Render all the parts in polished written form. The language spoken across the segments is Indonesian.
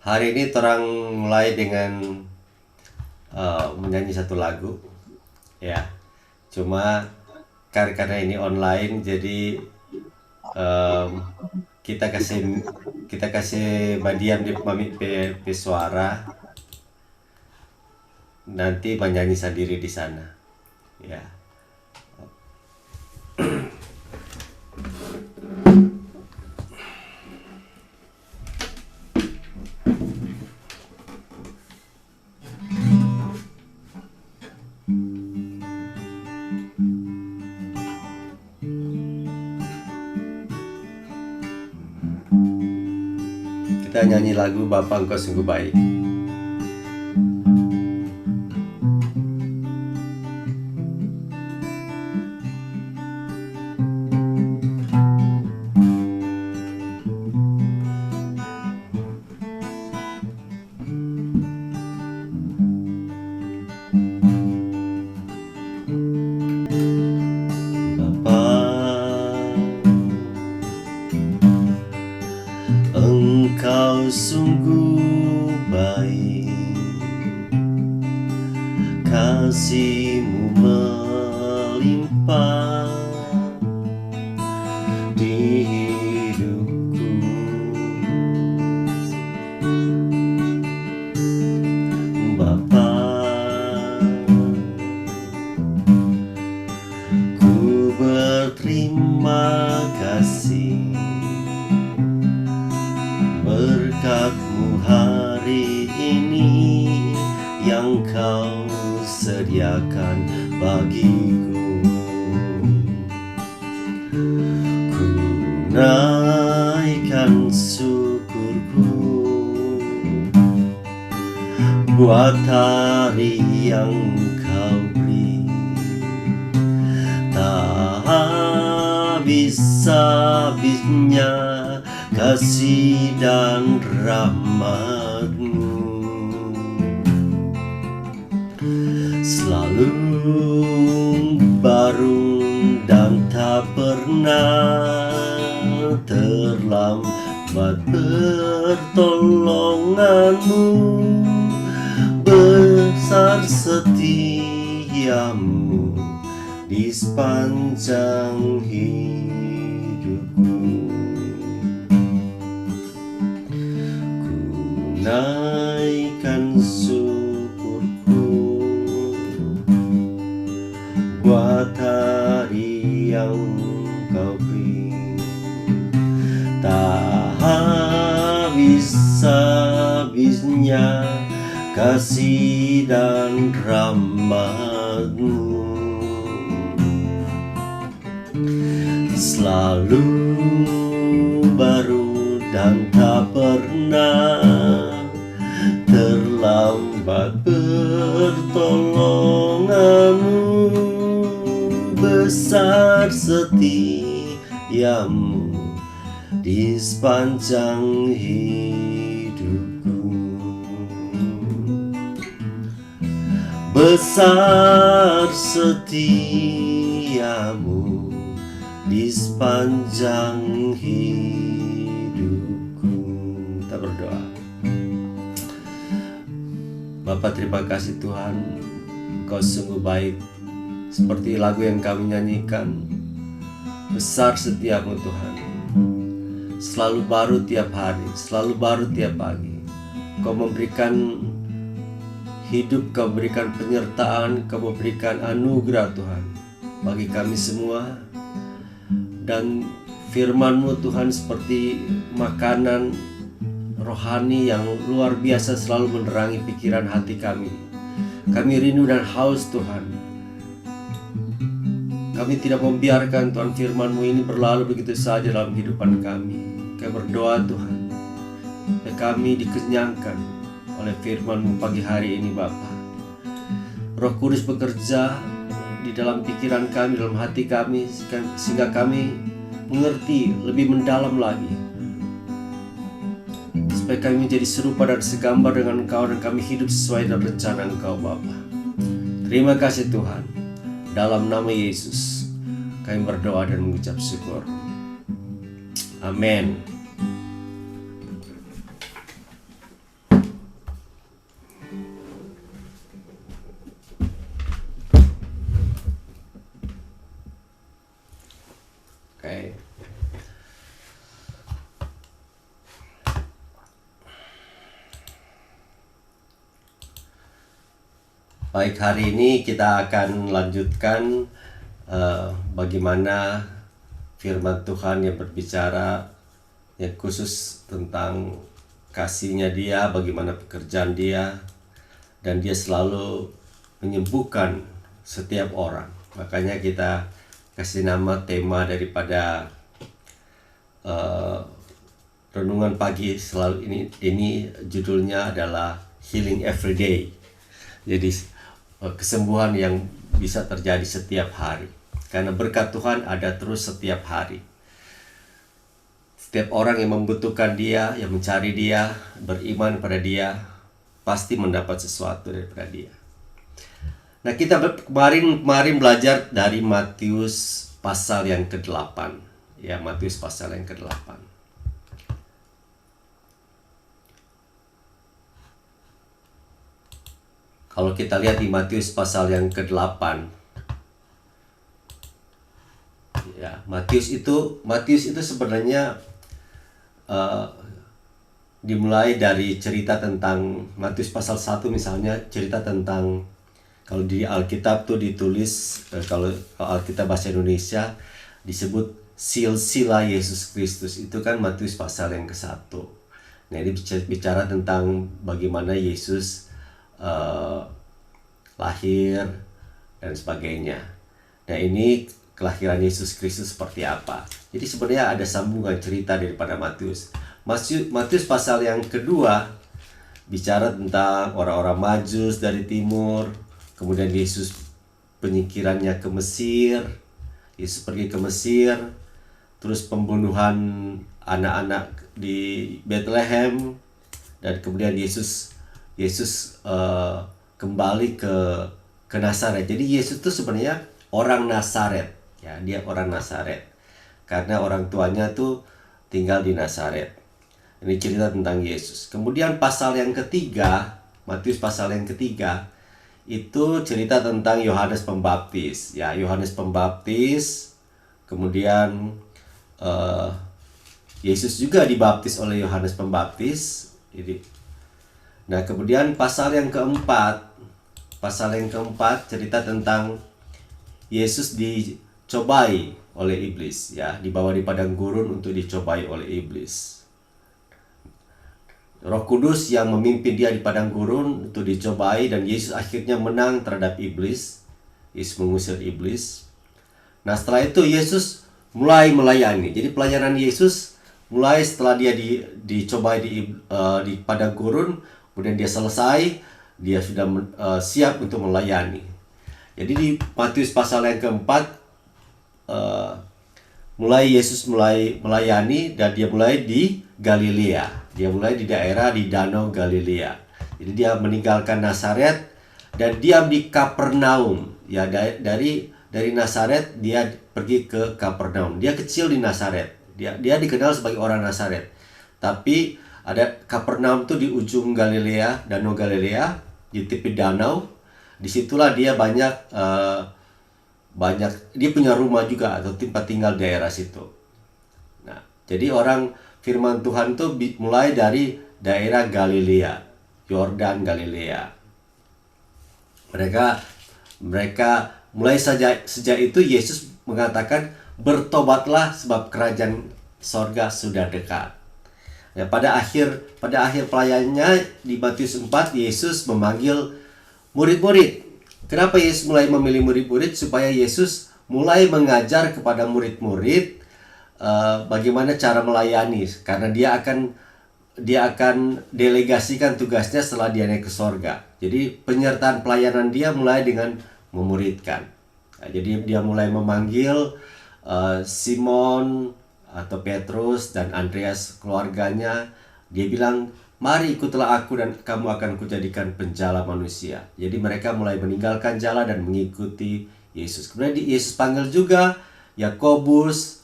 Hari ini orang mulai dengan menyanyi satu lagu, ya. Cuma karena ini online, jadi em, kita kasih badian di mami pe suara, nanti menyanyi sendiri di sana, ya. Kita nyanyi lagu Bapa Engkau Sungguh Baik. Engkau sungguh baik, kasih-Mu melimpah di hidupku. Bapa, ku berterima kasih berkat-Mu hari ini yang Kau sediakan bagiku. Ku naikkan syukurku buat hari yang Kau beri. Tak habis-habisnya kasih dan rahmat-Mu, selalu baru dan tak pernah terlambat pertolongan-Mu, besar setia-Mu di sepanjang hidupku. Naikkan syukurku buat hari yang Kau beri. Tak habis-habisnya kasih dan rahmat-Mu, selalu baru dan tak pernah terlambat pertolongan-Mu, besar setia-Mu di sepanjang hidupku. Besar setia-Mu di sepanjang hidupku. Kita berdoa. Bapa, terima kasih Tuhan, Engkau sungguh baik. Seperti lagu yang kami nyanyikan, besar setiamu Tuhan, selalu baru tiap hari, selalu baru tiap pagi. Kau memberikan hidup, Kau berikan penyertaan, Kau memberikan anugerah Tuhan bagi kami semua. Dan firman-Mu Tuhan seperti makanan rohani yang luar biasa, selalu menerangi pikiran hati kami. Kami rindu dan haus Tuhan. Kami tidak membiarkan Tuhan firman-Mu ini berlalu begitu saja dalam kehidupan kami. Kami berdoa Tuhan, supaya kami dikenyangkan oleh firman-Mu pagi hari ini Bapa. Roh Kudus bekerja di dalam pikiran kami, dalam hati kami, sehingga kami mengerti lebih mendalam lagi, supaya kami menjadi serupa dan segambar dengan Engkau, dan kami hidup sesuai dengan rencana Engkau Bapa. Terima kasih Tuhan. Dalam nama Yesus kami berdoa dan mengucap syukur. Amin. Baik, hari ini kita akan lanjutkan bagaimana firman Tuhan yang berbicara yang khusus tentang kasihnya Dia, bagaimana pekerjaan Dia, dan Dia selalu menyembuhkan setiap orang. Makanya kita kasih nama tema daripada renungan pagi selalu ini judulnya adalah Healing Every Day. Jadi kesembuhan yang bisa terjadi setiap hari. Karena berkat Tuhan ada terus setiap hari. Setiap orang yang membutuhkan Dia, yang mencari Dia, beriman pada Dia, pasti mendapat sesuatu daripada Dia. Nah, kita kemarin belajar dari Matius pasal yang ke-8. Ya, Matius pasal yang ke-8. Kalau kita lihat di Matius pasal yang ke-8, ya, Matius itu sebenarnya dimulai dari cerita tentang Matius pasal 1 misalnya, cerita tentang, kalau di Alkitab tuh ditulis, kalau Alkitab bahasa Indonesia disebut silsilah Yesus Kristus, itu kan Matius pasal yang ke-1. Nah, ini bicara tentang bagaimana Yesus lahir dan sebagainya. Nah, ini kelahiran Yesus Kristus seperti apa. Jadi sebenarnya ada sambungan cerita daripada Matius. Matius pasal yang kedua bicara tentang orang-orang Majus dari timur. Kemudian Yesus penyingkirannya ke Mesir. Yesus pergi ke Mesir. Terus pembunuhan anak-anak di Bethlehem. Dan kemudian Yesus kembali ke Nazaret. Jadi Yesus itu sebenarnya orang Nazaret, ya, dia orang Nazaret karena orang tuanya tuh tinggal di Nazaret. Ini cerita tentang Yesus. Kemudian pasal yang ketiga, Matius pasal yang ketiga, itu cerita tentang Yohanes Pembaptis. Ya, Yohanes Pembaptis. Kemudian Yesus juga dibaptis oleh Yohanes Pembaptis. Nah, kemudian pasal yang keempat cerita tentang Yesus dicobai oleh iblis, ya, dibawa di padang gurun untuk dicobai oleh iblis. Roh Kudus yang memimpin dia di padang gurun untuk dicobai, dan Yesus akhirnya menang terhadap iblis. Yesus mengusir iblis. Nah, setelah itu Yesus mulai melayani. Jadi pelayanan Yesus mulai setelah dia dicobai di padang gurun, kemudian dia selesai, dia sudah siap untuk melayani. Jadi di Matius pasal yang keempat, Yesus mulai melayani, dan dia mulai di Galilea. Dia mulai di daerah di Danau Galilea. Jadi dia meninggalkan Nazaret dan diam di Kapernaum. Ya, dari Nazaret dia pergi ke Kapernaum. Dia kecil di Nazaret. Dia dikenal sebagai orang Nazaret. Tapi ada Kapernaum tuh di ujung Galilea, Danau Galilea, di tepi danau. Disitulah dia banyak dia punya rumah juga atau tempat tinggal daerah situ. Nah, jadi orang firman Tuhan tuh mulai dari daerah Galilea, Yordan Galilea. Mereka mulai sejak itu Yesus mengatakan, bertobatlah sebab kerajaan sorga sudah dekat. Ya, pada akhir pelayanannya di Matius 4, Yesus memanggil murid-murid. Kenapa Yesus mulai memilih murid-murid? Supaya Yesus mulai mengajar kepada murid-murid bagaimana cara melayani, karena dia akan delegasikan tugasnya setelah dia naik ke sorga. Jadi penyertaan pelayanan dia mulai dengan memuridkan. Nah, jadi dia mulai memanggil Simon atau Petrus dan Andreas, keluarganya. Dia bilang, mari ikutlah aku dan kamu akan kujadikan penjala manusia. Jadi mereka mulai meninggalkan jala dan mengikuti Yesus. Kemudian Yesus panggil juga Yakobus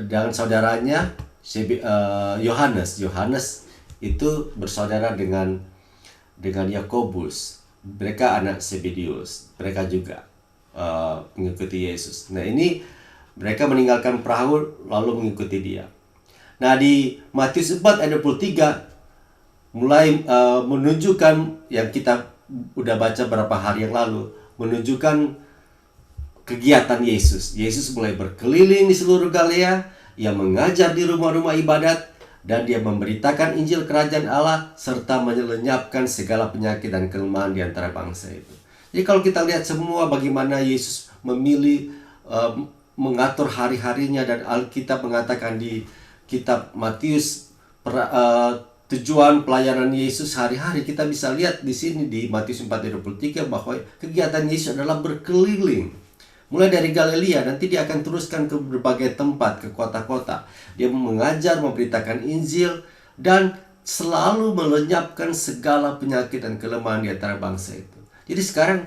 dan saudaranya Yohanes. Yohanes itu bersaudara dengan Yakobus. Mereka anak Zebedius. Mereka juga mengikuti Yesus. Nah, ini mereka meninggalkan perahu lalu mengikuti dia. Nah, di Matius 4 ayat 23, mulai menunjukkan yang kita udah baca beberapa hari yang lalu, menunjukkan kegiatan Yesus. Yesus mulai berkeliling di seluruh Galilea, ia mengajar di rumah-rumah ibadat, dan dia memberitakan Injil Kerajaan Allah serta melenyapkan segala penyakit dan kelemahan di antara bangsa itu. Jadi kalau kita lihat semua bagaimana Yesus memilih mengatur hari-harinya, dan Alkitab mengatakan di kitab Matius tujuan pelayanan Yesus hari-hari, kita bisa lihat di sini di Matius 4:23 bahwa kegiatan Yesus adalah berkeliling. Mulai dari Galilea, nanti dia akan teruskan ke berbagai tempat, ke kota-kota. Dia mengajar, memberitakan Injil, dan selalu melenyapkan segala penyakit dan kelemahan di antara bangsa itu. Jadi sekarang,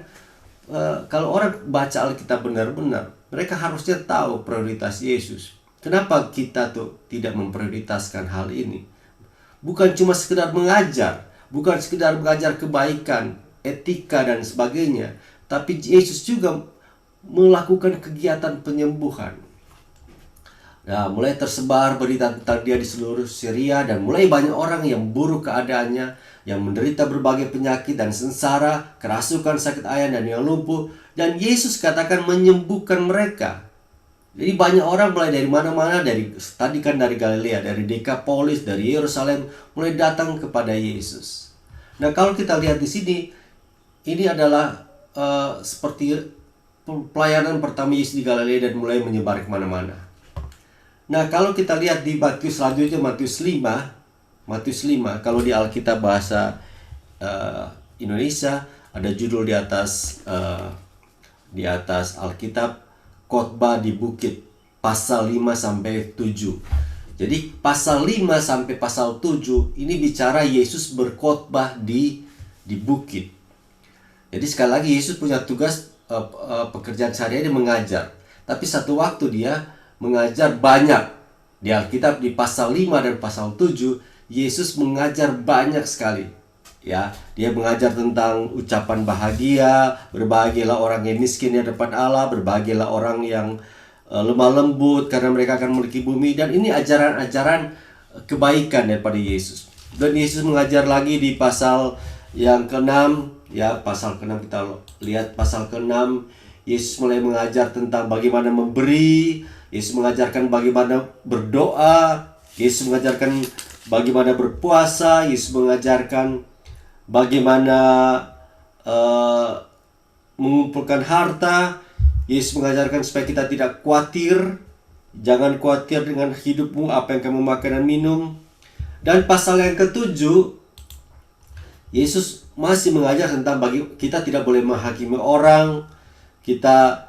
kalau orang baca Alkitab benar-benar, mereka harusnya tahu prioritas Yesus. Kenapa kita tuh tidak memprioritaskan hal ini? Bukan cuma sekedar mengajar, bukan sekedar mengajar kebaikan, etika, dan sebagainya, tapi Yesus juga melakukan kegiatan penyembuhan. Nah, mulai tersebar berita tentang dia di seluruh Syria, dan mulai banyak orang yang buruk keadaannya, yang menderita berbagai penyakit dan sengsara, kerasukan, sakit ayan, dan yang lumpuh. Dan Yesus katakan menyembuhkan mereka. Jadi banyak orang mulai dari mana-mana, tadi kan dari Galilea, dari Dekapolis, dari Yerusalem, mulai datang kepada Yesus. Nah, kalau kita lihat di sini, ini adalah seperti pelayanan pertama Yesus di Galilea dan mulai menyebar kemana-mana. Nah, kalau kita lihat di Matius selanjutnya, Matius 5, kalau di Alkitab bahasa Indonesia ada judul di atas Alkitab, khotbah di bukit, pasal 5 sampai 7. Jadi pasal 5 sampai pasal 7 ini bicara Yesus berkhotbah di bukit. Jadi sekali lagi Yesus punya tugas, pekerjaan sehari-hari mengajar. Tapi satu waktu dia mengajar banyak. Di Alkitab di pasal 5 dan pasal 7, Yesus mengajar banyak sekali. Ya, dia mengajar tentang ucapan bahagia, berbahagialah orang yang miskin di hadapan Allah, berbahagialah orang yang lemah lembut karena mereka akan memiliki bumi. Dan ini ajaran-ajaran kebaikan daripada Yesus. Dan Yesus mengajar lagi di pasal yang ke-6, ya, pasal ke-6 kita lihat pasal ke-6, Yesus mulai mengajar tentang bagaimana memberi, Yesus mengajarkan bagaimana berdoa, Yesus mengajarkan bagaimana berpuasa, Yesus mengajarkan bagaimana mengumpulkan harta, Yesus mengajarkan supaya kita tidak khawatir, jangan khawatir dengan hidupmu, apa yang kamu makan dan minum. Dan pasal yang ke-7, Yesus masih mengajar tentang kita tidak boleh menghakimi orang, kita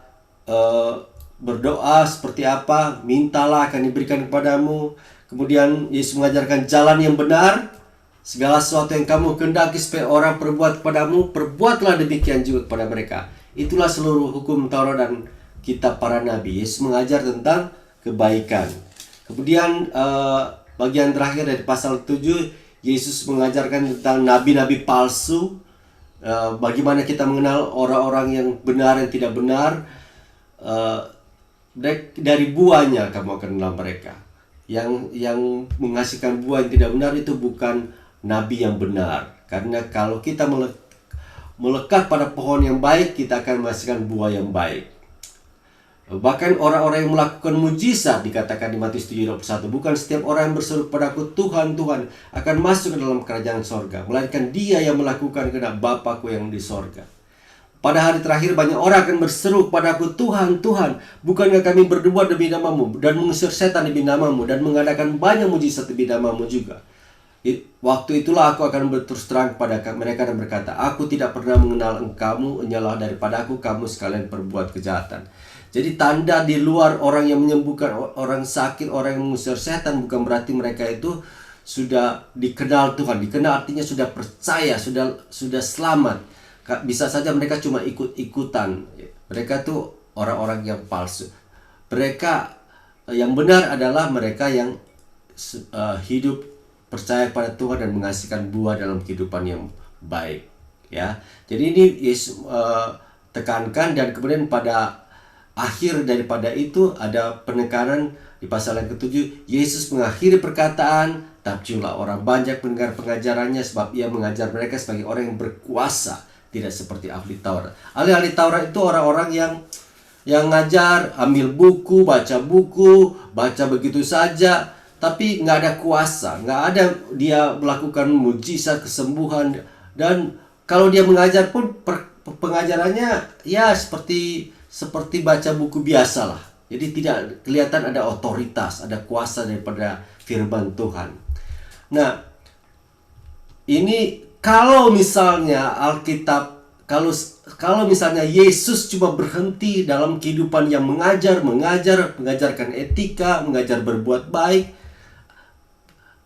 berdoa seperti apa, mintalah akan diberikan kepadamu. Kemudian Yesus mengajarkan jalan yang benar, segala sesuatu yang kamu kehendaki supaya orang perbuat kepadamu, perbuatlah demikian juga kepada mereka. Itulah seluruh hukum Taurat dan kitab para nabi. Yesus mengajar tentang kebaikan. Kemudian bagian terakhir dari pasal 7, Yesus mengajarkan tentang nabi-nabi palsu, bagaimana kita mengenal orang-orang yang benar yang tidak benar. Dari buahnya kamu akan kenal mereka. Yang menghasilkan buah yang tidak benar itu bukan nabi yang benar. Karena kalau kita melekat pada pohon yang baik, kita akan menghasilkan buah yang baik. Bahkan orang-orang yang melakukan mujizat dikatakan di Matius 7:21, bukan setiap orang yang berseru kepadaku Tuhan, Tuhan akan masuk ke dalam kerajaan sorga, melainkan dia yang melakukan kehendak Bapa-Ku yang di sorga. Pada hari terakhir banyak orang akan berseru kepadaku Tuhan, Tuhan, bukankah kami berbuat demi namamu dan mengusir setan demi namamu dan mengadakan banyak mujizat demi namamu juga. Waktu itulah aku akan berterus terang kepada mereka dan berkata, aku tidak pernah mengenal engkamu, enyalah daripada aku kamu sekalian perbuat kejahatan. Jadi tanda di luar orang yang menyembuhkan orang sakit, orang yang mengusir setan, bukan berarti mereka itu sudah dikenal Tuhan. Dikenal artinya sudah percaya, sudah selamat. Bisa saja mereka cuma ikut-ikutan. Mereka tuh orang-orang yang palsu. Mereka yang benar adalah mereka yang hidup percaya pada Tuhan dan menghasilkan buah dalam kehidupan yang baik. Ya, jadi ini Yesus tekankan, dan kemudian pada akhir daripada itu ada penekanan di pasal yang ke-7. Yesus mengakhiri perkataan, Takjublah orang banyak mendengar pengajarannya, sebab ia mengajar mereka sebagai orang yang berkuasa, tidak seperti ahli Taurat. Ahli-ahli Taurat itu orang-orang yang ngajar, ambil buku, baca begitu saja, tapi nggak ada kuasa, nggak ada dia melakukan mujizat kesembuhan. Dan kalau dia mengajar pun pengajarannya ya seperti baca buku biasa lah. Jadi tidak kelihatan ada otoritas, ada kuasa daripada firman Tuhan. Nah, ini kalau misalnya Alkitab, kalau misalnya Yesus cuma berhenti dalam kehidupan yang mengajarkan etika, mengajar berbuat baik,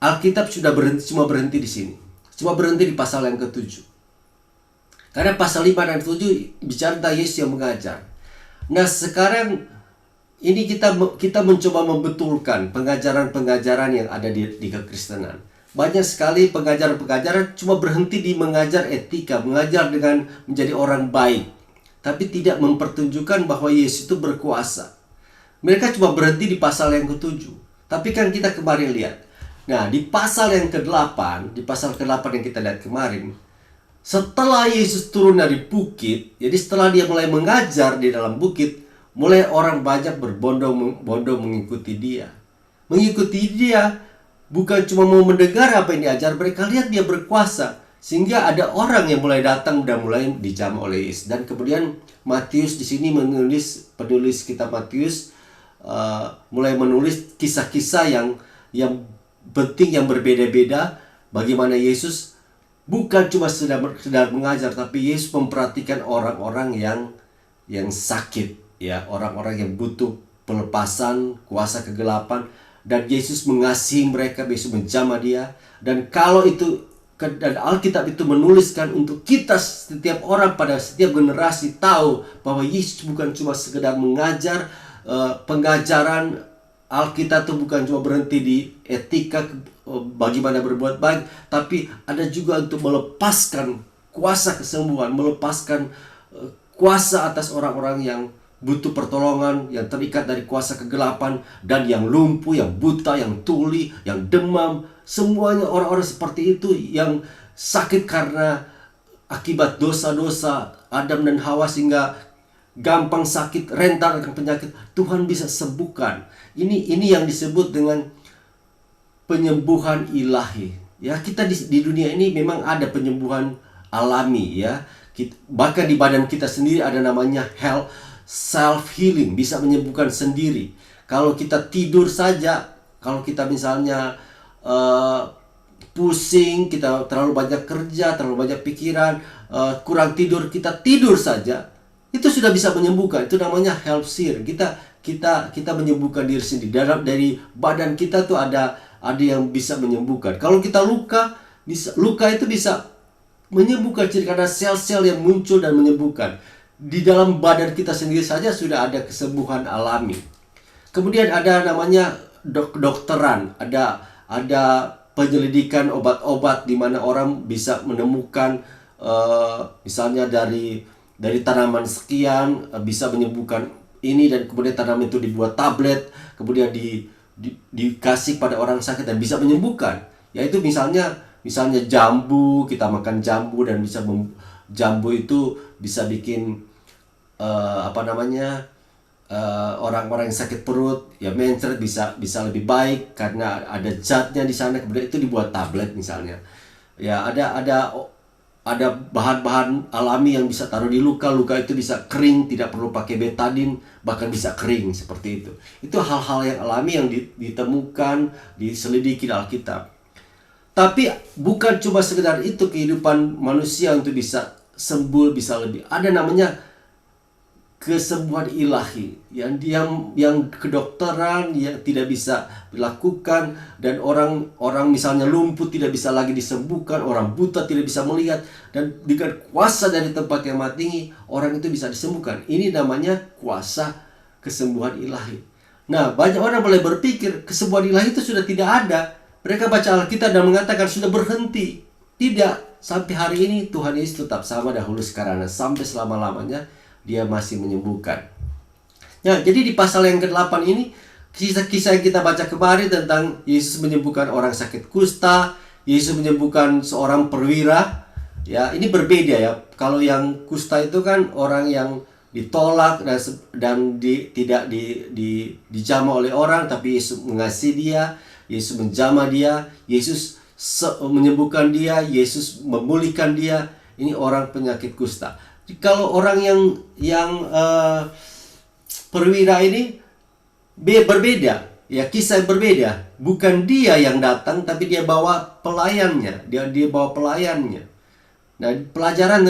Alkitab cuma berhenti di sini. Cuma berhenti di pasal yang ke-7. Karena pasal 5 dan 7 bicara tentang Yesus yang mengajar. Nah, sekarang ini kita mencoba membetulkan pengajaran-pengajaran yang ada di kekristenan. Banyak sekali pengajaran-pengajaran cuma berhenti di mengajar etika, mengajar dengan menjadi orang baik, tapi tidak mempertunjukkan bahwa Yesus itu berkuasa. Mereka cuma berhenti di pasal yang ke-7. Tapi kan kita kemarin lihat. Nah, di pasal yang ke-8, yang kita lihat kemarin, setelah Yesus turun dari bukit, jadi setelah dia mulai mengajar di dalam bukit, mulai orang banyak berbondong-bondong mengikuti dia. Mengikuti dia bukan cuma mau mendengar apa yang diajar, mereka lihat dia berkuasa. Sehingga ada orang yang mulai datang dan mulai dijamah oleh Yesus. Dan kemudian Matius di sini penulis kitab Matius mulai menulis kisah-kisah yang penting, yang berbeda-beda, bagaimana Yesus bukan cuma sedang mengajar, tapi Yesus memperhatikan orang-orang yang sakit, ya, orang-orang yang butuh pelepasan kuasa kegelapan, dan Yesus mengasihi mereka, Yesus menjamah dia. Dan kalau itu, dan Alkitab itu menuliskan untuk kita setiap orang pada setiap generasi tahu bahwa Yesus bukan cuma sekedar mengajar. Pengajaran Alkitab itu bukan cuma berhenti di etika bagaimana berbuat baik, tapi ada juga untuk melepaskan kuasa kesembuhan, melepaskan kuasa atas orang-orang yang butuh pertolongan, yang terikat dari kuasa kegelapan, dan yang lumpuh, yang buta, yang tuli, yang demam. Semuanya orang-orang seperti itu yang sakit karena akibat dosa-dosa Adam dan Hawa, sehingga gampang sakit, rentan akan penyakit. Tuhan bisa sembuhkan. Ini yang disebut dengan penyembuhan ilahi. Ya, kita di dunia ini memang ada penyembuhan alami, ya. Bahkan di badan kita sendiri ada namanya self healing, bisa menyembuhkan sendiri. Kalau kita tidur saja, kalau kita misalnya pusing, kita terlalu banyak kerja, terlalu banyak pikiran, kurang tidur, kita tidur saja, itu sudah bisa menyembuhkan. Itu namanya health-seer. Kita menyembuhkan diri sendiri. Dari badan kita tuh ada yang bisa menyembuhkan. Kalau kita luka itu bisa menyembuhkan karena sel-sel yang muncul dan menyembuhkan. Di dalam badan kita sendiri saja sudah ada kesembuhan alami. Kemudian ada namanya kedokteran. Ada penyelidikan obat-obat di mana orang bisa menemukan misalnya dari tanaman sekian bisa menyembuhkan ini, dan kemudian tanaman itu dibuat tablet, kemudian dikasih pada orang sakit dan bisa menyembuhkan. Yaitu misalnya jambu, kita makan jambu dan jambu itu bisa bikin orang-orang yang sakit perut, ya mencret bisa lebih baik karena ada zatnya di sana. Kemudian itu dibuat tablet misalnya. Ya, ada bahan-bahan alami yang bisa taruh di luka itu bisa kering, tidak perlu pakai betadin, bahkan bisa kering seperti itu. Itu hal-hal yang alami yang ditemukan, diselidiki di Alkitab. Tapi bukan cuma sekedar itu kehidupan manusia untuk bisa sembuh, bisa lebih. Ada namanya kesembuhan ilahi yang kedokteran yang tidak bisa dilakukan, dan orang misalnya lumpuh tidak bisa lagi disembuhkan, orang buta tidak bisa melihat, dan dengan kuasa dari tempat yang maha tinggi orang itu bisa disembuhkan. Ini namanya kuasa kesembuhan ilahi. Nah, banyak orang mulai berpikir kesembuhan ilahi itu sudah tidak ada. Mereka baca Alkitab dan mengatakan sudah berhenti. Tidak, sampai hari ini Tuhan Yesus tetap sama dahulu sekarang dan sampai selama-lamanya Dia masih menyembuhkan. Nah, jadi di pasal yang ke-8 ini Kisah-kisah yang kita baca kemarin tentang Yesus menyembuhkan orang sakit kusta, Yesus menyembuhkan seorang perwira. Ya, ini berbeda ya. Kalau yang kusta itu kan orang yang ditolak tidak dijamah oleh orang, tapi Yesus mengasihi dia, Yesus menjamah dia, Yesus menyembuhkan dia, Yesus memulihkan dia. Ini orang penyakit kusta. Kalau orang yang perwira ini berbeda, ya, kisah berbeda. Bukan dia yang datang, tapi dia bawa pelayannya. Dia bawa pelayannya. Nah, pelajaran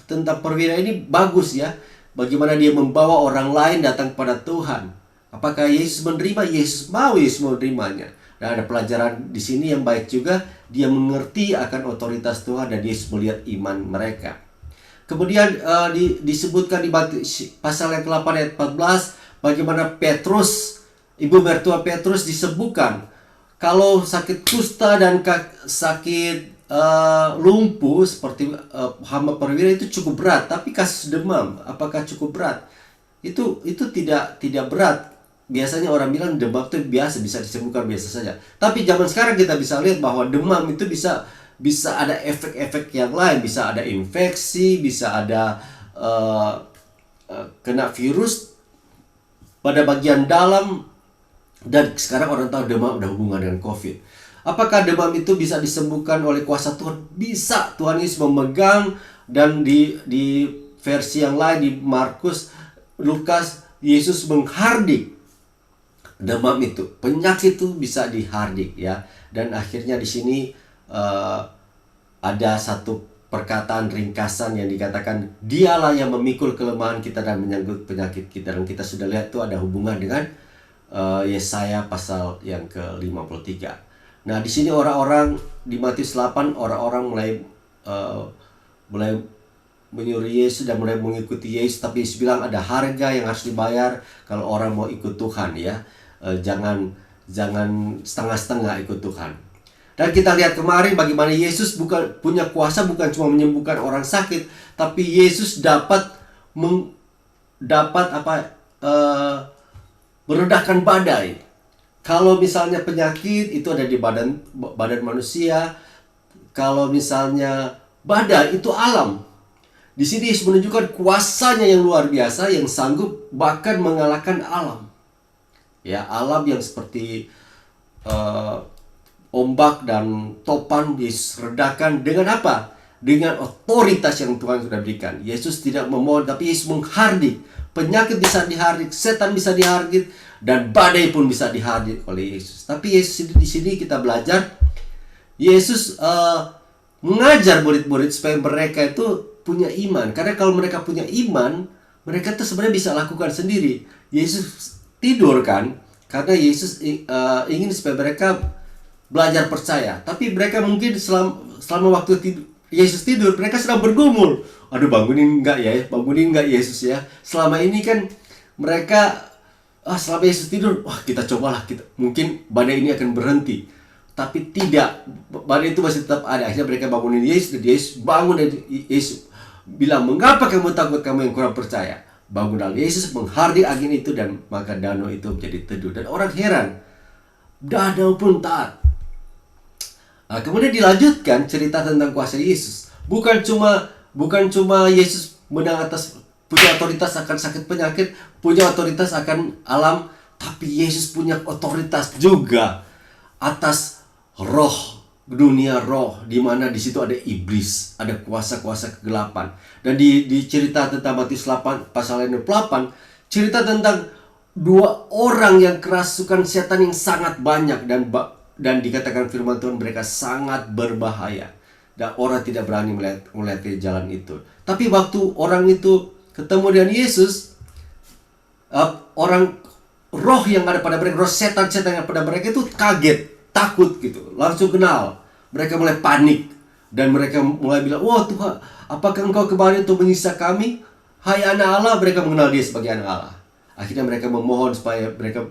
tentang perwira ini bagus ya. Bagaimana dia membawa orang lain datang kepada Tuhan. Apakah Yesus menerima? Yesus mau Yesus menerimanya. Nah, ada pelajaran di sini yang baik juga. Dia mengerti akan otoritas Tuhan dan Yesus melihat iman mereka. Kemudian disebutkan di pasal yang ke-8 ayat 14, bagaimana Petrus, ibu mertua Petrus disembuhkan. Kalau sakit kusta dan sakit lumpuh seperti hamba perwira itu cukup berat, tapi kasus demam apakah cukup berat? Itu tidak berat. Biasanya orang bilang demam itu biasa, bisa disembuhkan biasa saja. Tapi zaman sekarang kita bisa lihat bahwa demam itu bisa ada efek-efek yang lain, bisa ada infeksi, bisa ada kena virus pada bagian dalam, dan sekarang orang tahu demam ada hubungan dengan COVID. Apakah demam itu bisa disembuhkan oleh kuasa Tuhan? Bisa. Tuhan Yesus memegang, dan di versi yang lain di Markus, Lukas, Yesus menghardik demam itu. Penyakit itu bisa dihardik ya. Dan akhirnya di sini ada satu perkataan ringkasan yang dikatakan, dialah yang memikul kelemahan kita dan menyangkut penyakit kita. Dan kita sudah lihat itu ada hubungan dengan Yesaya pasal yang ke-53. Nah, di sini orang-orang di Matius 8, orang-orang mulai menyuruh Yesus dan mulai mengikuti Yesus. Tapi Yesus bilang ada harga yang harus dibayar kalau orang mau ikut Tuhan ya. Jangan setengah-setengah ikut Tuhan. Dan kita lihat kemarin bagaimana Yesus punya kuasa bukan cuma menyembuhkan orang sakit, tapi Yesus dapat meredahkan badai. Kalau misalnya penyakit itu ada di badan manusia, kalau misalnya badai itu alam. Di sini Yesus menunjukkan kuasanya yang luar biasa, yang sanggup bahkan mengalahkan alam. Ya, alam yang seperti ombak dan topan Yesus redakan dengan apa? Dengan otoritas yang Tuhan sudah berikan. Yesus tidak memohon, tapi Yesus menghardik. Penyakit bisa dihardik, setan bisa dihardik, dan badai pun bisa dihardik oleh Yesus. Tapi Yesus di sini kita belajar, Yesus mengajar murid-murid supaya mereka itu punya iman. Karena kalau mereka punya iman, mereka tuh sebenarnya bisa lakukan sendiri. Yesus tidur kan, karena Yesus ingin supaya mereka belajar percaya. Tapi mereka mungkin selama waktu Yesus tidur, mereka sedang bergumul. Aduh, bangunin enggak Yesus ya. Selama ini kan mereka selama Yesus tidur, kita cobalah, mungkin badai ini akan berhenti. Tapi tidak, badai itu masih tetap ada. Akhirnya mereka bangunin Yesus, dan Yesus bangun, dan Yesus bilang, mengapa kamu takut, kamu yang kurang percaya? Bangunlah. Yesus menghardik angin itu, dan maka danau itu menjadi teduh. Dan orang heran, danau pun taat. Kemudian dilanjutkan cerita tentang kuasa Yesus. Bukan cuma Yesus menang atas, punya otoritas akan sakit penyakit, punya otoritas akan alam, tapi Yesus punya otoritas juga atas roh, dunia roh, di mana di situ ada iblis, ada kuasa-kuasa kegelapan. Dan di cerita tentang Matius 8 pasal 28, cerita tentang dua orang yang kerasukan setan yang sangat banyak, dan dikatakan firman Tuhan mereka sangat berbahaya, dan orang tidak berani melihat jalan itu. Tapi waktu orang itu ketemu dengan Yesus, roh yang ada pada mereka, roh setan-setan yang pada mereka itu kaget, takut gitu, langsung kenal. Mereka mulai panik, dan mereka mulai bilang, wah Tuhan, apakah engkau kembali untuk menyiksa kami? Hai anak Allah. Mereka mengenal dia sebagai anak Allah. Akhirnya mereka memohon supaya mereka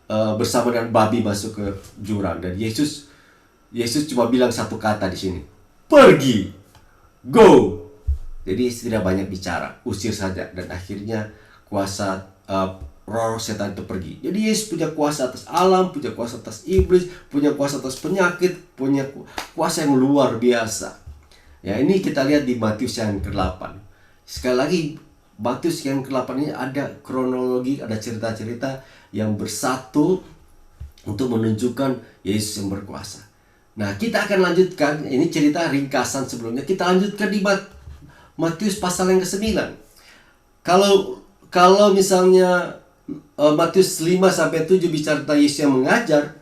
bersama dengan babi masuk ke jurang. Dan Yesus cuma bilang satu kata di sini, pergi, go. Jadi tidak banyak bicara, usir saja. Dan akhirnya kuasa roh setan itu pergi. Jadi Yesus punya kuasa atas alam, punya kuasa atas iblis, punya kuasa atas penyakit, punya kuasa yang luar biasa. Ya, ini kita lihat di Matius yang ke-8. Sekali lagi, Matius yang ke-8 ini ada kronologi, ada cerita-cerita yang bersatu untuk menunjukkan Yesus yang berkuasa. Nah, kita akan lanjutkan, ini cerita ringkasan sebelumnya, kita lanjutkan di Matius pasal yang ke-9. Kalau misalnya Matius 5-7 bicara tentang Yesus yang mengajar,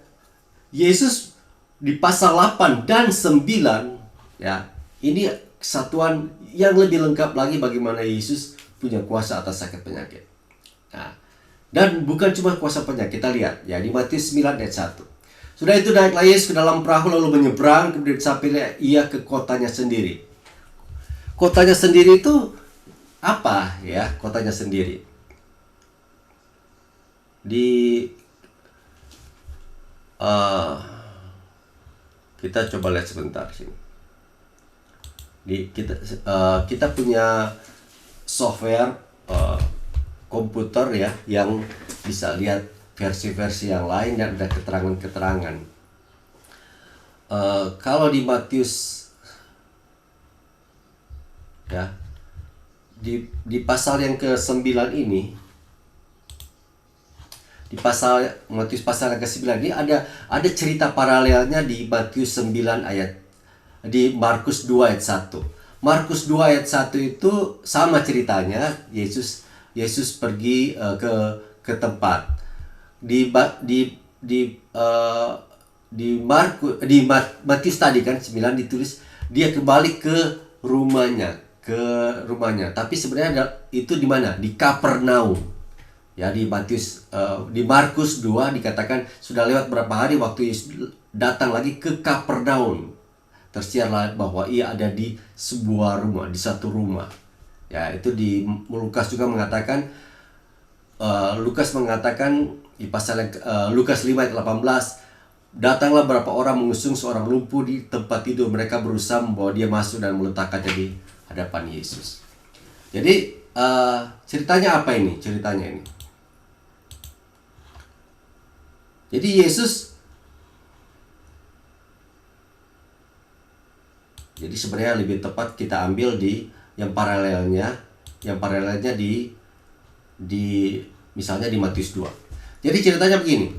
Yesus di pasal 8 dan 9, ya, ini kesatuan yang lebih lengkap lagi bagaimana Yesus punya kuasa atas sakit penyakit. Nah, dan bukan cuma kuasa penyakit, kita lihat ya di Matius 9 ayat 1. Sudah itu naiklah Yesus ke dalam perahu lalu menyeberang, kemudian sampailah ia ke kotanya sendiri. Kotanya sendiri itu apa ya? Kotanya sendiri kita coba lihat sebentar sini. Kita punya software komputer ya yang bisa lihat versi-versi yang lain dan ada keterangan-keterangan. Kalau di Matius ya di pasal yang ke-9 ini, di Matius pasal yang ke-9 ini ada cerita paralelnya di Matius 9 ayat di Markus 2 ayat 1. Markus 2 ayat 1 itu sama ceritanya, Yesus pergi ke tempat di Matius tadi kan 9 ditulis dia kembali ke rumahnya, tapi sebenarnya itu di mana? Di Kapernaum. Ya, di Markus 2 dikatakan sudah lewat berapa hari waktu Yesus datang lagi ke Kapernaum. Tersiarlah bahwa ia ada di sebuah rumah, di satu rumah. Ya, itu di Lukas juga mengatakan, Lukas mengatakan di pasal Lukas 5 ayat 18, datanglah beberapa orang mengusung seorang lumpuh di tempat tidur. Mereka berusaha membawa dia masuk dan meletakkannya di hadapan Yesus. Jadi ceritanya apa ini? Ceritanya ini. Jadi jadi sebenarnya lebih tepat kita ambil di yang paralelnya di misalnya di Matius 2. Jadi ceritanya begini.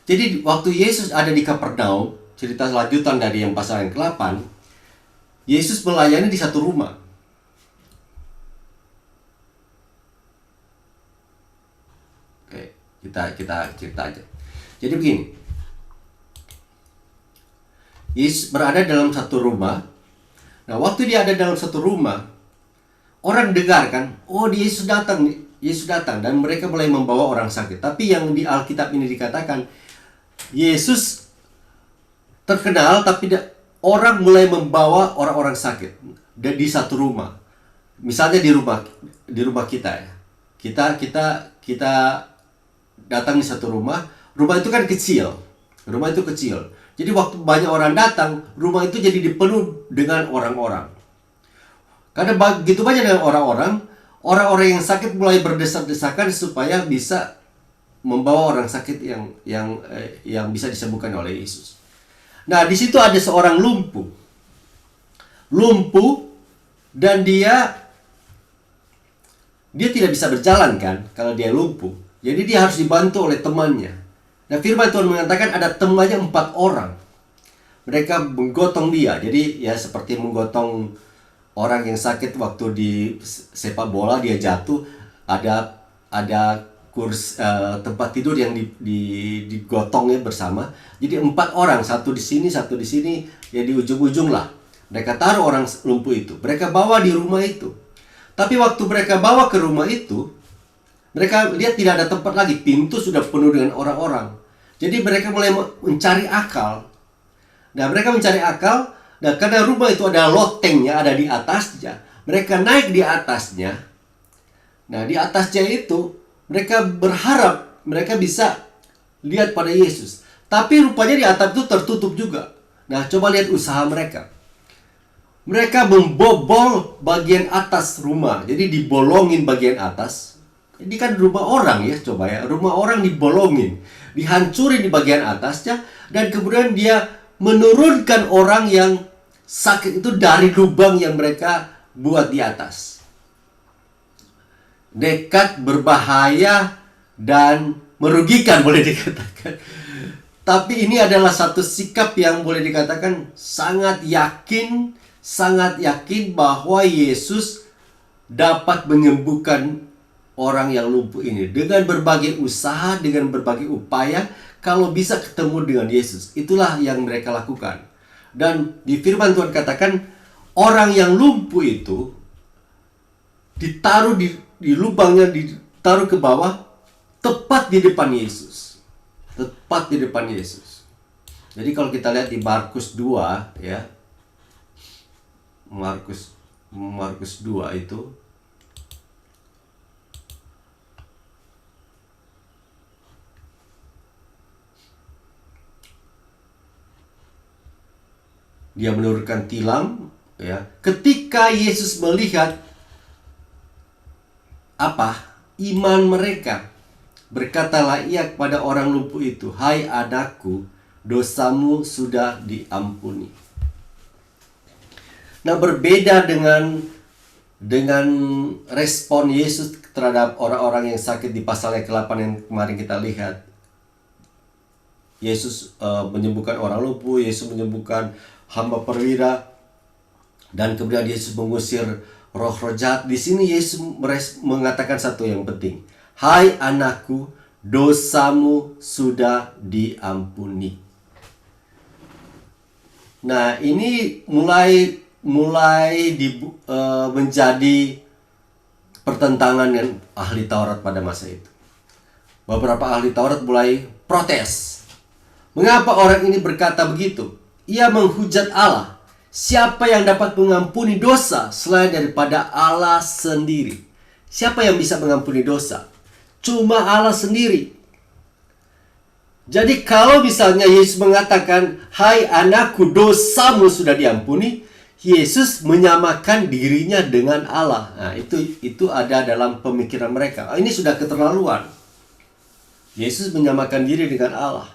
Jadi waktu Yesus ada di Kapernaum, cerita lanjutan dari yang pasal yang ke-8, Yesus melayani di satu rumah. Oke, kita cerita aja. Jadi begini, Yesus berada dalam satu rumah. Nah, waktu dia ada dalam satu rumah, orang dengar kan, oh Yesus datang dan mereka mulai membawa orang sakit. Tapi yang di Alkitab ini dikatakan, Yesus terkenal tapi orang mulai membawa orang-orang sakit di satu rumah. Misalnya di rumah kita ya. Kita datang di satu rumah. Rumah itu kan kecil. Jadi waktu banyak orang datang, rumah itu jadi dipenuhi dengan orang-orang. Karena begitu banyak dengan orang-orang yang sakit mulai berdesak-desakan supaya bisa membawa orang sakit yang bisa disembuhkan oleh Yesus. Nah, di situ ada seorang lumpuh dan dia tidak bisa berjalan kan kalau dia lumpuh. Jadi dia harus dibantu oleh temannya. Nah, firman Tuhan mengatakan ada temannya 4 orang. Mereka menggotong dia. Jadi ya seperti menggotong orang yang sakit waktu di sepak bola, dia jatuh, ada tempat tidur yang digotongnya bersama. Jadi 4 orang, satu di sini, ya di ujung-ujung lah. Mereka taruh orang lumpuh itu. Mereka bawa di rumah itu. Tapi waktu mereka bawa ke rumah itu, mereka lihat tidak ada tempat lagi. Pintu sudah penuh dengan orang-orang. Jadi mereka mulai mencari akal. Nah, mereka mencari akal. Nah, karena rumah itu ada lotengnya, ada di atasnya. Mereka naik di atasnya. Nah, di atasnya itu, mereka berharap mereka bisa lihat pada Yesus. Tapi rupanya di atap itu tertutup juga. Nah, coba lihat usaha mereka. Mereka membobol bagian atas rumah. Jadi dibolongin bagian atas. Ini kan rumah orang ya, coba ya. Rumah orang dibolongin, dihancurin di bagian atasnya, dan kemudian dia menurunkan orang yang sakit itu dari lubang yang mereka buat di atas. Nekat, berbahaya, dan merugikan boleh dikatakan. Tapi ini adalah satu sikap yang boleh dikatakan sangat yakin bahwa Yesus dapat menyembuhkan orang yang lumpuh ini. Dengan berbagai usaha, dengan berbagai upaya, kalau bisa ketemu dengan Yesus. Itulah yang mereka lakukan. Dan di firman Tuhan katakan, orang yang lumpuh itu ditaruh di lubangnya, ditaruh ke bawah, tepat di depan Yesus. Tepat di depan Yesus. Jadi kalau kita lihat di Markus 2 ya. Markus 2 itu dia menurunkan tilam ya. Ketika Yesus melihat iman mereka, berkatalah ia kepada orang lumpuh itu, "Hai anakku, dosamu sudah diampuni." Nah, berbeda dengan respon Yesus terhadap orang-orang yang sakit di pasal yang ke-8 yang kemarin kita lihat. Yesus menyembuhkan orang lumpuh, Yesus menyembuhkan hamba perwira, dan kemudian Yesus mengusir roh-roh jahat. Di sini Yesus mengatakan satu yang penting. "Hai anakku, dosamu sudah diampuni." Nah, ini mulai menjadi pertentangan dengan ahli Taurat pada masa itu. Beberapa ahli Taurat mulai protes. Mengapa orang ini berkata begitu? Ia menghujat Allah. Siapa yang dapat mengampuni dosa selain daripada Allah sendiri? Siapa yang bisa mengampuni dosa? Cuma Allah sendiri. Jadi kalau misalnya Yesus mengatakan, "Hai anakku, dosamu sudah diampuni," Yesus menyamakan dirinya dengan Allah. Nah, itu ada dalam pemikiran mereka. Ini sudah keterlaluan. Yesus menyamakan diri dengan Allah.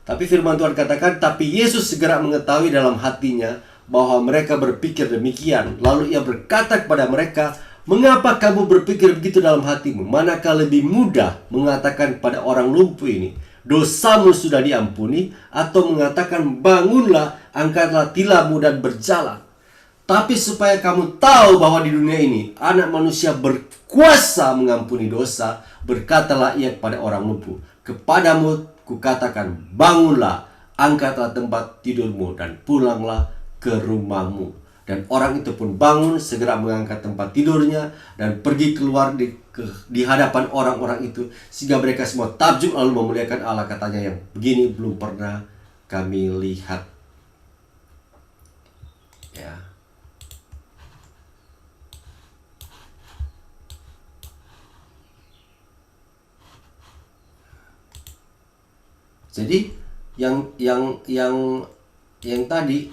Tapi firman Tuhan katakan, tapi Yesus segera mengetahui dalam hatinya bahwa mereka berpikir demikian. Lalu ia berkata kepada mereka, "Mengapa kamu berpikir begitu dalam hatimu? Manakah lebih mudah mengatakan kepada orang lumpuh ini, 'Dosamu sudah diampuni,' atau mengatakan, 'Bangunlah, angkatlah tilammu dan berjalan'? Tapi supaya kamu tahu bahwa di dunia ini Anak Manusia berkuasa mengampuni dosa, berkatalah ia kepada orang lumpuh, 'Kepadamu kukatakan, bangunlah, angkatlah tempat tidurmu dan pulanglah ke rumahmu.' Dan orang itu pun bangun, segera mengangkat tempat tidurnya dan pergi keluar di hadapan orang-orang itu, sehingga mereka semua takjub lalu memuliakan Allah, katanya, 'Yang begini belum pernah kami lihat.'" Ya. Jadi yang tadi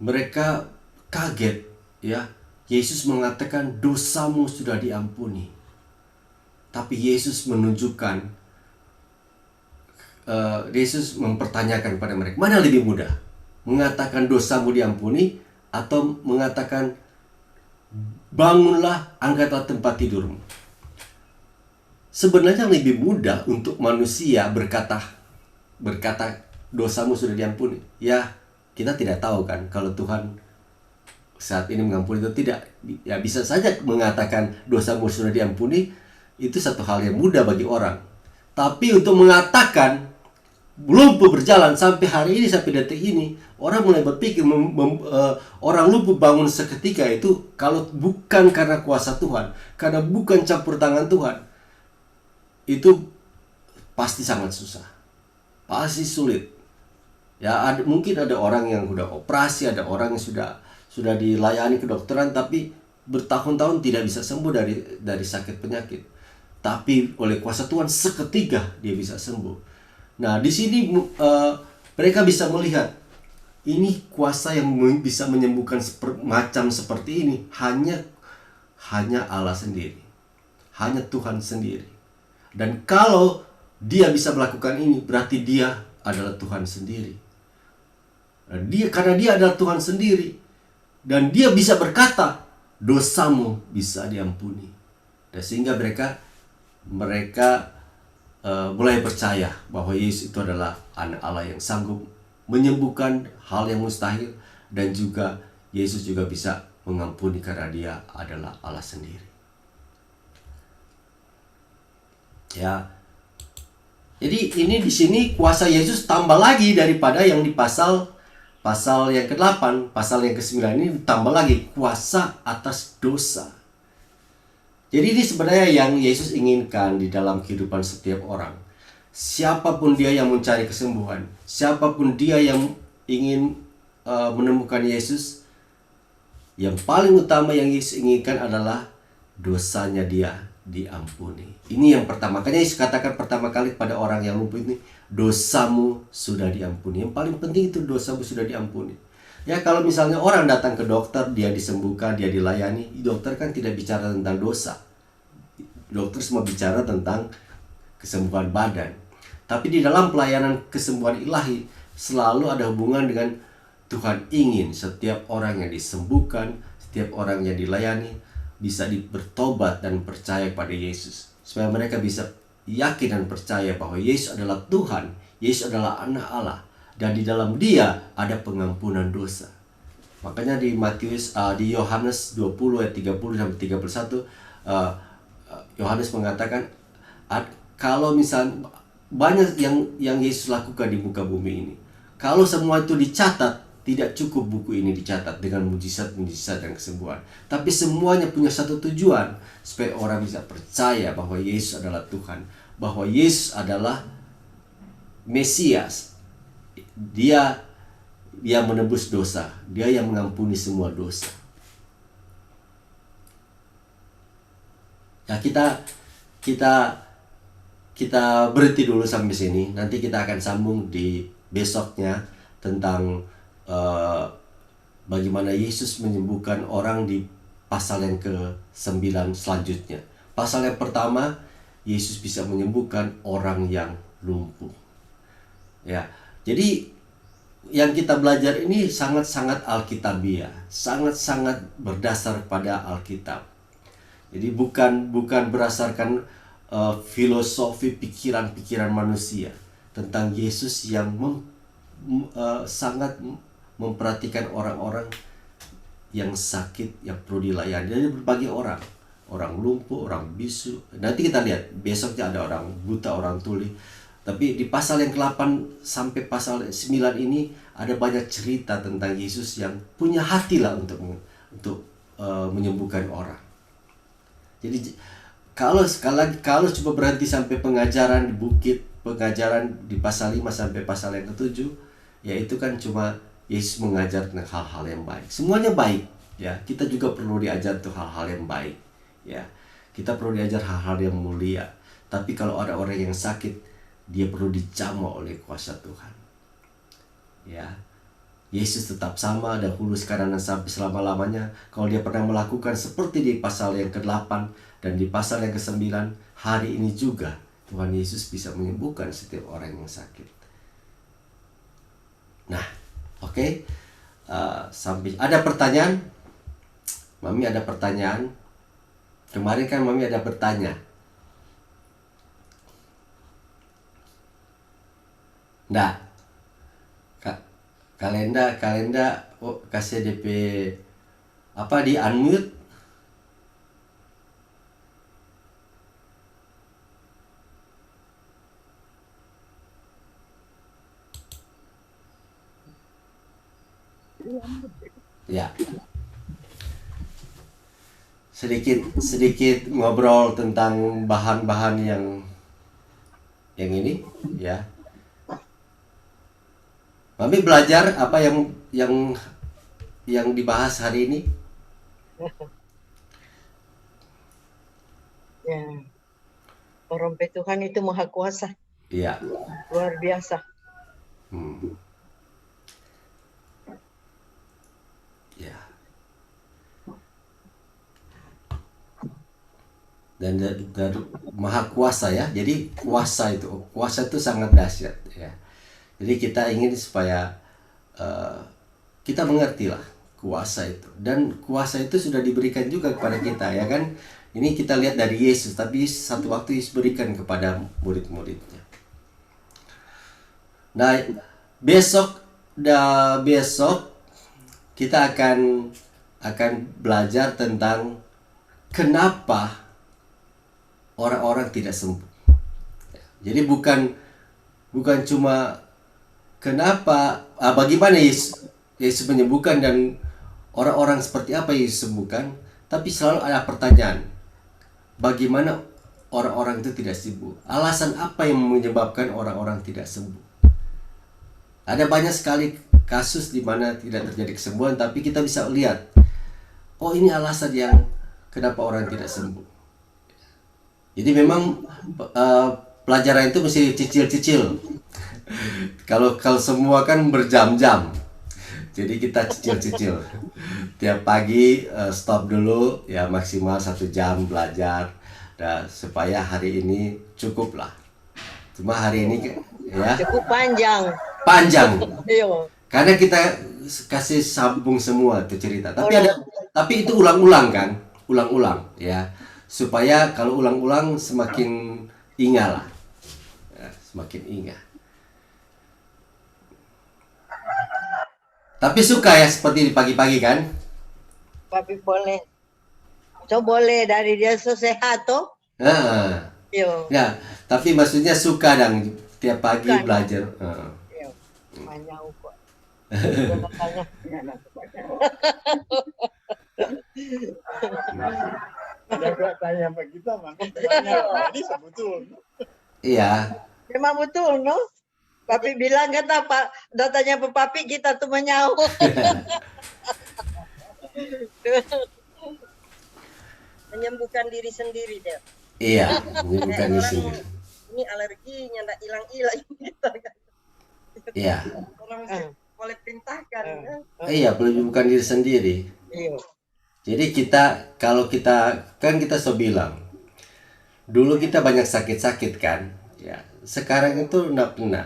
mereka kaget ya. Yesus mengatakan, "Dosamu sudah diampuni." Tapi Yesus menunjukkan, Yesus mempertanyakan pada mereka, mana lebih mudah? Mengatakan dosamu diampuni atau mengatakan bangunlah, angkatlah tempat tidurmu? Sebenarnya lebih mudah untuk manusia berkata dosamu sudah diampuni. Ya, kita tidak tahu kan kalau Tuhan saat ini mengampuni itu tidak. Ya, bisa saja mengatakan dosamu sudah diampuni, itu satu hal yang mudah bagi orang. Tapi untuk mengatakan lumpuh berjalan sampai hari ini, sampai detik ini, orang mulai berpikir orang lumpuh bangun seketika itu kalau bukan karena kuasa Tuhan, karena bukan campur tangan Tuhan, itu pasti sangat susah, pasti sulit. Ya, mungkin ada orang yang sudah operasi, ada orang yang sudah dilayani kedokteran, tapi bertahun-tahun tidak bisa sembuh dari sakit penyakit. Tapi oleh kuasa Tuhan seketika dia bisa sembuh. Nah, di sini mereka bisa melihat Ini kuasa yang bisa menyembuhkan macam seperti ini hanya Allah sendiri. Hanya Tuhan sendiri. Dan kalau dia bisa melakukan ini, berarti dia adalah Tuhan sendiri. Karena dia adalah Tuhan sendiri, dan dia bisa berkata, dosamu bisa diampuni. Dan sehingga mereka mulai percaya bahwa Yesus itu adalah anak Allah yang sanggup menyembuhkan hal yang mustahil, dan juga Yesus juga bisa mengampuni karena dia adalah Allah sendiri. Ya. Jadi ini di sini kuasa Yesus tambah lagi daripada yang di pasal yang ke-8, pasal yang ke-9 ini ditambah lagi kuasa atas dosa. Jadi ini sebenarnya yang Yesus inginkan di dalam kehidupan setiap orang. Siapapun dia yang mencari kesembuhan, siapapun dia yang ingin menemukan Yesus, yang paling utama yang Yesus inginkan adalah dosanya dia diampuni. Ini yang pertama. Makanya Yesus katakan pertama kali pada orang yang lumpuh ini, dosamu sudah diampuni. Yang paling penting itu dosamu sudah diampuni. Ya, kalau misalnya orang datang ke dokter, dia disembuhkan, dia dilayani, dokter kan tidak bicara tentang dosa. Dokter semua bicara tentang kesembuhan badan. Tapi di dalam pelayanan kesembuhan ilahi selalu ada hubungan dengan Tuhan ingin setiap orang yang disembuhkan, setiap orang yang dilayani bisa bertobat dan percaya pada Yesus. Supaya mereka bisa yakin dan percaya bahwa Yesus adalah Tuhan, Yesus adalah anak Allah, dan di dalam dia ada pengampunan dosa. Makanya di Yohanes 20 ayat 30 sampai 31, Yohanes mengatakan kalau misalnya banyak yang Yesus lakukan di muka bumi ini, kalau semua itu dicatat, tidak cukup buku ini dicatat dengan mujizat-mujizat dan kesembuhan. Tapi semuanya punya satu tujuan, supaya orang bisa percaya bahwa Yesus adalah Tuhan, bahwa Yesus adalah Mesias. Dia yang menebus dosa, dia yang mengampuni semua dosa. Ya, kita berhenti dulu sampai sini. Nanti kita akan sambung di besoknya tentang bagaimana Yesus menyembuhkan orang di pasal yang ke-9 selanjutnya. Pasal yang pertama, Yesus bisa menyembuhkan orang yang lumpuh. Ya, jadi yang kita belajar ini sangat-sangat alkitabiah, sangat-sangat berdasar pada Alkitab. Jadi bukan berdasarkan filosofi pikiran-pikiran manusia tentang Yesus yang sangat memperhatikan orang-orang yang sakit, yang perlu dilayani. Dari berbagai orang lumpuh, orang bisu. Nanti kita lihat besoknya ada orang buta, orang tuli. Tapi di pasal yang ke-8 sampai pasal 9 ini ada banyak cerita tentang Yesus yang punya hati lah untuk menyembuhkan orang. Jadi kalau coba berhenti sampai pengajaran di bukit, pengajaran di pasal 5 sampai pasal yang ke-7, ya itu kan cuma Yesus mengajar tentang hal-hal yang baik. Semuanya baik, ya. Kita juga perlu diajar tuh hal-hal yang baik, ya. Kita perlu diajar hal-hal yang mulia. Tapi kalau ada orang yang sakit, dia perlu dijamah oleh kuasa Tuhan. Ya. Yesus tetap sama dahulu, sekarang, dan sampai selama-lamanya. Kalau dia pernah melakukan seperti di pasal yang ke-8 dan di pasal yang ke-9, hari ini juga Tuhan Yesus bisa menyembuhkan setiap orang yang sakit. Nah, oke. Sampai ada pertanyaan? Mami ada pertanyaan? Kemarin kan Mami ada bertanya. Nggak? Kalenda kasih DP apa di unmute? Ya. Sedikit ngobrol tentang bahan-bahan yang ini, ya. Mami belajar apa yang dibahas hari ini? Ya, orang Tuhan itu maha kuasa. Iya. Luar biasa. dan dari maha kuasa ya. Jadi kuasa itu sangat dahsyat ya. Jadi kita ingin supaya eh, kita mengerti lah kuasa itu, dan kuasa itu sudah diberikan juga kepada kita ya kan. Ini kita lihat dari Yesus, tapi satu waktu Yesus berikan kepada murid-muridnya. Nah, besok besok kita akan belajar tentang kenapa orang-orang tidak sembuh. Jadi bukan cuma kenapa, bagaimana Yesus menyembuhkan dan orang-orang seperti apa Yesus sembuhkan, tapi selalu ada pertanyaan, bagaimana orang-orang itu tidak sembuh? Alasan apa yang menyebabkan orang-orang tidak sembuh? Ada banyak sekali kasus di mana tidak terjadi kesembuhan, tapi kita bisa lihat, oh ini alasan yang kenapa orang tidak sembuh. Jadi memang pelajaran itu mesti cicil-cicil. Kalau semua kan berjam-jam. Jadi kita cicil-cicil. Tiap pagi stop dulu ya, maksimal 1 jam belajar. Supaya hari ini cukup lah. Cuma hari ini ya Cukup panjang. panjang. Iya. Karena kita kasih sambung semua tuh cerita. Tapi Orang. itu ulang-ulang kan? Ulang-ulang ya. Supaya kalau ulang-ulang semakin ingat lah. Ya, semakin ingat. Tapi suka ya seperti di pagi-pagi kan? Tapi boleh. So boleh dari dia so sehat toh. Nah, Iya. ya, tapi maksudnya suka dong tiap pagi Suka, belajar. Iya. Banyak kok. Ada tanya apa kita, maka tanya ini sebetul. Iya, Memang betul, no? Papi bilang kata Pak, datanya Pak Papi kita tuh menyaut. Menyembuhkan diri sendiri deh. iya, bukan di sini. Ini alerginya ndak hilang-hilang gitu kan. Iya, Orang mesti boleh perintahkan. kan. iya, bukan diri sendiri. Iya. Jadi kalau kita kan kita so bilang, dulu kita banyak sakit-sakit kan, ya. Sekarang itu enggak pernah.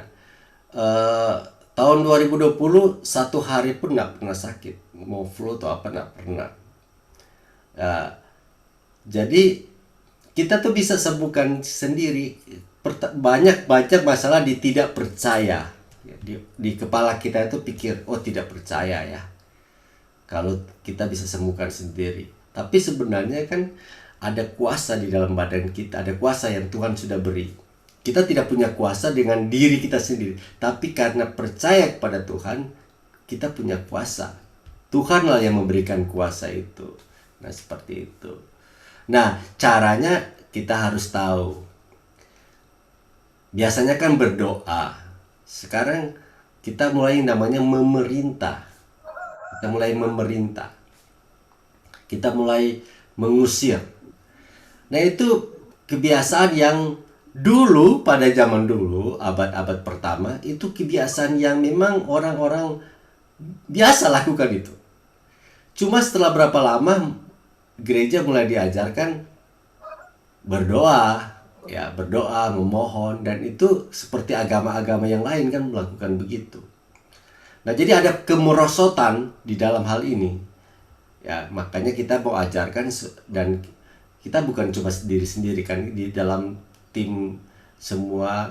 Tahun 2020 satu hari pun enggak pernah sakit, mau flu atau apa enggak pernah. Jadi kita tuh bisa sembuhkan sendiri. Banyak baca masalah di tidak percaya. Di kepala kita itu pikir, oh tidak percaya ya, kalau kita bisa sembuhkan sendiri. Tapi sebenarnya kan ada kuasa di dalam badan kita, ada kuasa yang Tuhan sudah beri. Kita tidak punya kuasa dengan diri kita sendiri, tapi karena percaya kepada Tuhan, kita punya kuasa. Tuhanlah yang memberikan kuasa itu. Nah, seperti itu. Nah, caranya kita harus tahu. Biasanya kan berdoa. Sekarang kita mulai namanya memerintah. Kita mulai memerintah. Kita mulai mengusir. Nah, itu kebiasaan yang dulu, pada zaman dulu, abad-abad pertama, itu kebiasaan yang memang orang-orang biasa lakukan itu. Cuma setelah berapa lama gereja mulai diajarkan berdoa, ya berdoa, memohon, dan itu seperti agama-agama yang lain kan melakukan begitu. Nah, jadi ada kemerosotan di dalam hal ini. Ya, makanya kita mau ajarkan, dan kita bukan cuma sendiri-sendiri kan, di dalam tim semua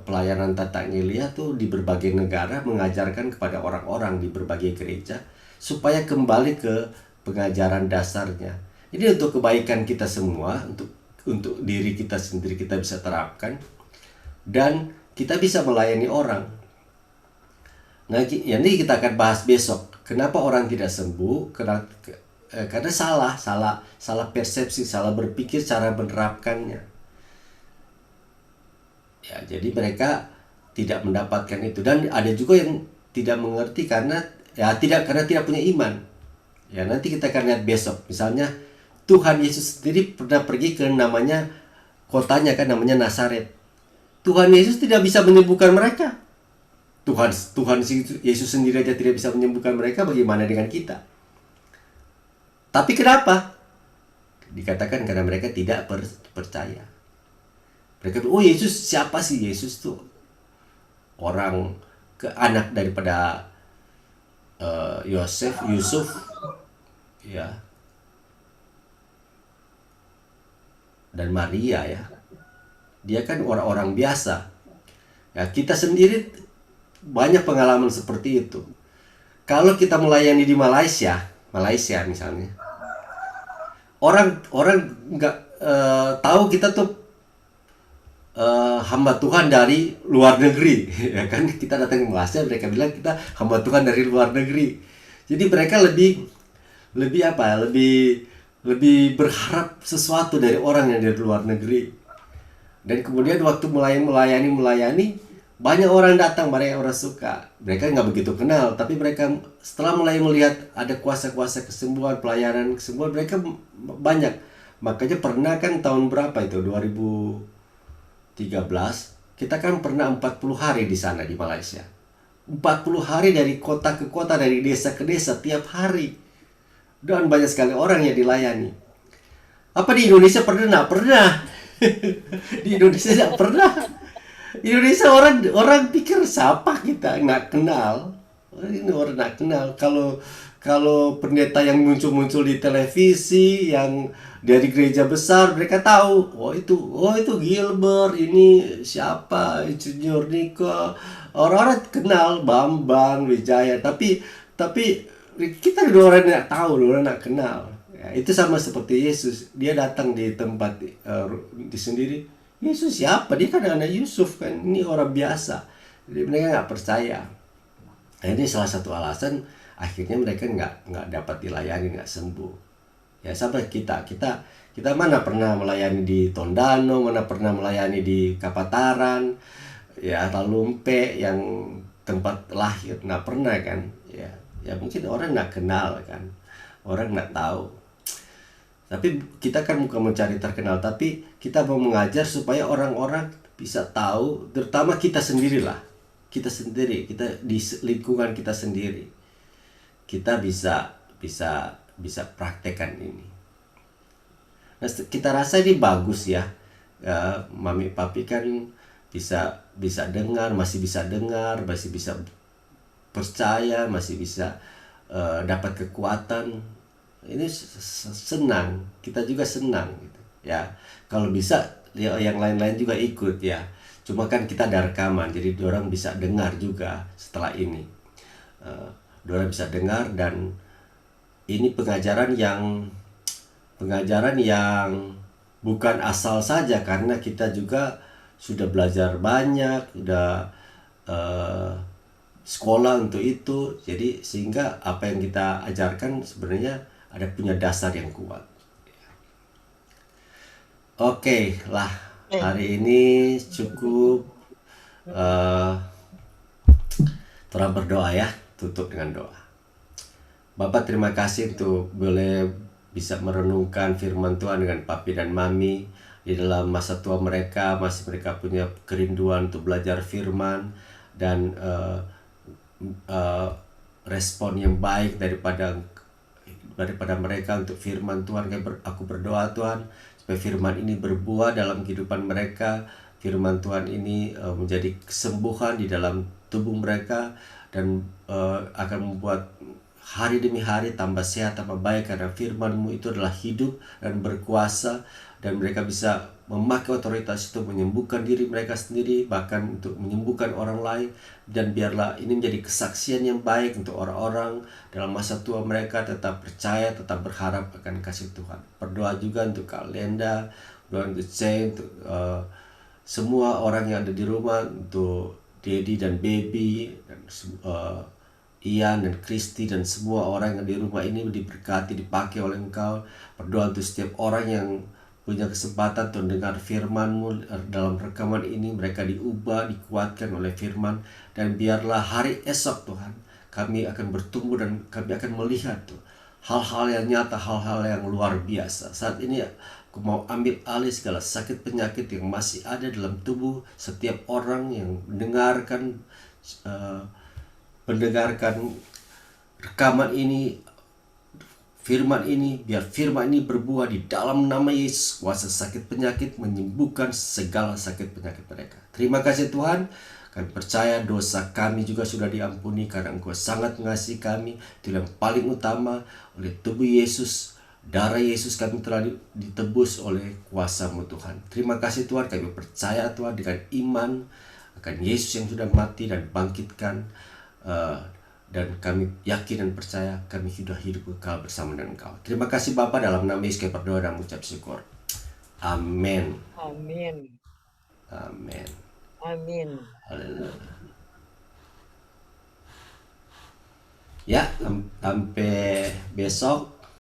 pelayanan Tata Ngelia tuh di berbagai negara mengajarkan kepada orang-orang di berbagai gereja supaya kembali ke pengajaran dasarnya. Ini untuk kebaikan kita semua, untuk diri kita sendiri kita bisa terapkan, dan kita bisa melayani orang. Nah, ini kita akan bahas besok. Kenapa orang tidak sembuh? Karena salah persepsi, salah berpikir, cara menerapkannya. Ya, jadi mereka tidak mendapatkan itu, dan ada juga yang tidak mengerti karena tidak punya iman. Ya, nanti kita akan lihat besok. Misalnya Tuhan Yesus sendiri pernah pergi ke kotanya kan namanya Nazaret. Tuhan Yesus tidak bisa menyembuhkan mereka. Tuhan Yesus sendiri aja tidak bisa menyembuhkan mereka, bagaimana dengan kita? Tapi kenapa? Dikatakan karena mereka tidak percaya. Mereka bilang, oh Yesus siapa sih? Yesus tuh orang anak daripada Yusuf, ya, dan Maria ya. Dia kan orang-orang biasa. Ya, kita sendiri banyak pengalaman seperti itu. Kalau kita melayani di Malaysia misalnya, orang nggak tahu kita tuh hamba Tuhan dari luar negeri, ya kan? Kita datang ke Malaysia, mereka bilang kita hamba Tuhan dari luar negeri. Jadi mereka lebih berharap sesuatu dari orang yang dari luar negeri. Dan kemudian waktu melayani, banyak orang datang, banyak orang suka. Mereka nggak begitu kenal, tapi mereka setelah mulai melihat ada kuasa-kuasa kesembuhan, pelayanan kesembuhan, mereka banyak. Makanya pernah kan tahun berapa itu, 2013, kita kan pernah 40 hari di sana di Malaysia. 40 hari dari kota ke kota, dari desa ke desa tiap hari. Dan banyak sekali orang yang dilayani. Apa di Indonesia pernah? Nggak pernah. Di Indonesia nggak pernah. Indonesia orang pikir siapa kita, nggak kenal. Ini orang nggak kenal. Kalau pendeta yang muncul di televisi, yang dari gereja besar, mereka tahu. Oh itu Gilbert, ini siapa, Junior Niko. Orang-orang kenal Bambang, Wijaya. Tapi kita dua orang nggak tahu, dua orang nggak kenal. Ya, itu sama seperti Yesus. Dia datang di tempat di sendiri. Yesus siapa? Dia kan anak Yusuf kan. Ini orang biasa. Jadi mereka nggak percaya. Nah, ini salah satu alasan akhirnya mereka nggak dapat dilayani, nggak sembuh. Ya sampai kita mana pernah melayani di Tondano, mana pernah melayani di Kapataran, ya Talumpe yang tempat lahir, nggak pernah kan? Ya mungkin orang nggak kenal kan, orang nggak tahu. Tapi kita kan bukan mencari terkenal, tapi kita mau mengajar supaya orang-orang bisa tahu, terutama kita sendiri, kita di lingkungan kita sendiri, kita bisa praktekkan ini. Nah, kita rasa ini bagus ya, Mami Papi kan bisa dengar, masih bisa percaya, masih bisa dapat kekuatan. Ini senang, kita juga senang gitu ya. Kalau bisa ya, yang lain-lain juga ikut ya. Cuma kan kita ada rekaman, jadi orang bisa dengar juga setelah ini. Orang bisa dengar, dan ini pengajaran yang bukan asal saja, karena kita juga sudah belajar banyak, sudah sekolah untuk itu. Jadi sehingga apa yang kita ajarkan sebenarnya ada punya dasar yang kuat. Oke lah, hari ini cukup. Kita berdoa ya, tutup dengan doa. Bapak, terima kasih untuk boleh bisa merenungkan firman Tuhan dengan Papi dan Mami. Di dalam masa tua mereka, masih mereka punya kerinduan untuk belajar firman, dan respon yang baik daripada mereka untuk firman Tuhan. Aku berdoa Tuhan, supaya firman ini berbuah dalam kehidupan mereka. Firman Tuhan ini menjadi kesembuhan di dalam tubuh mereka, dan akan membuat hari demi hari tambah sehat, tambah baik, karena firman-Mu itu adalah hidup dan berkuasa, dan mereka bisa memakai otoritas itu menyembuhkan diri mereka sendiri, bahkan untuk menyembuhkan orang lain. Dan biarlah ini menjadi kesaksian yang baik untuk orang-orang dalam masa tua mereka, tetap percaya, tetap berharap akan kasih Tuhan. Berdoa juga untuk Kak Lenda, berdoa untuk Jane, untuk semua orang yang ada di rumah, untuk Daddy dan Baby, dan Ian dan Kristi, dan semua orang yang di rumah ini diberkati, dipakai oleh Engkau. Berdoa untuk setiap orang yang punya kesempatan untuk dengar firman-Mu dalam rekaman ini, mereka diubah, dikuatkan oleh firman. Dan biarlah hari esok Tuhan, kami akan bertumbuh, dan kami akan melihat hal-hal yang nyata, hal-hal yang luar biasa. Saat ini aku mau ambil alih segala sakit penyakit yang masih ada dalam tubuh setiap orang yang mendengarkan rekaman ini. firman ini, biar firman ini berbuah di dalam nama Yesus. Kuasa sakit penyakit menyembuhkan segala sakit penyakit mereka. Terima kasih Tuhan. Kami percaya dosa kami juga sudah diampuni karena Engkau sangat mengasihi kami. Itu yang paling utama. Oleh tubuh Yesus, darah Yesus kami telah ditebus oleh kuasa-Mu Tuhan. Terima kasih Tuhan. Kami percaya Tuhan dengan iman akan Yesus yang sudah mati dan bangkitkan. Dan kami yakin dan percaya kami sudah hidup kekal bersama dengan Engkau. Terima kasih Bapa, dalam nama Yesus kami berdoa dan mengucap syukur. Amin. Amin. Amin. Amin. Haleluya. Ya, sampai besok.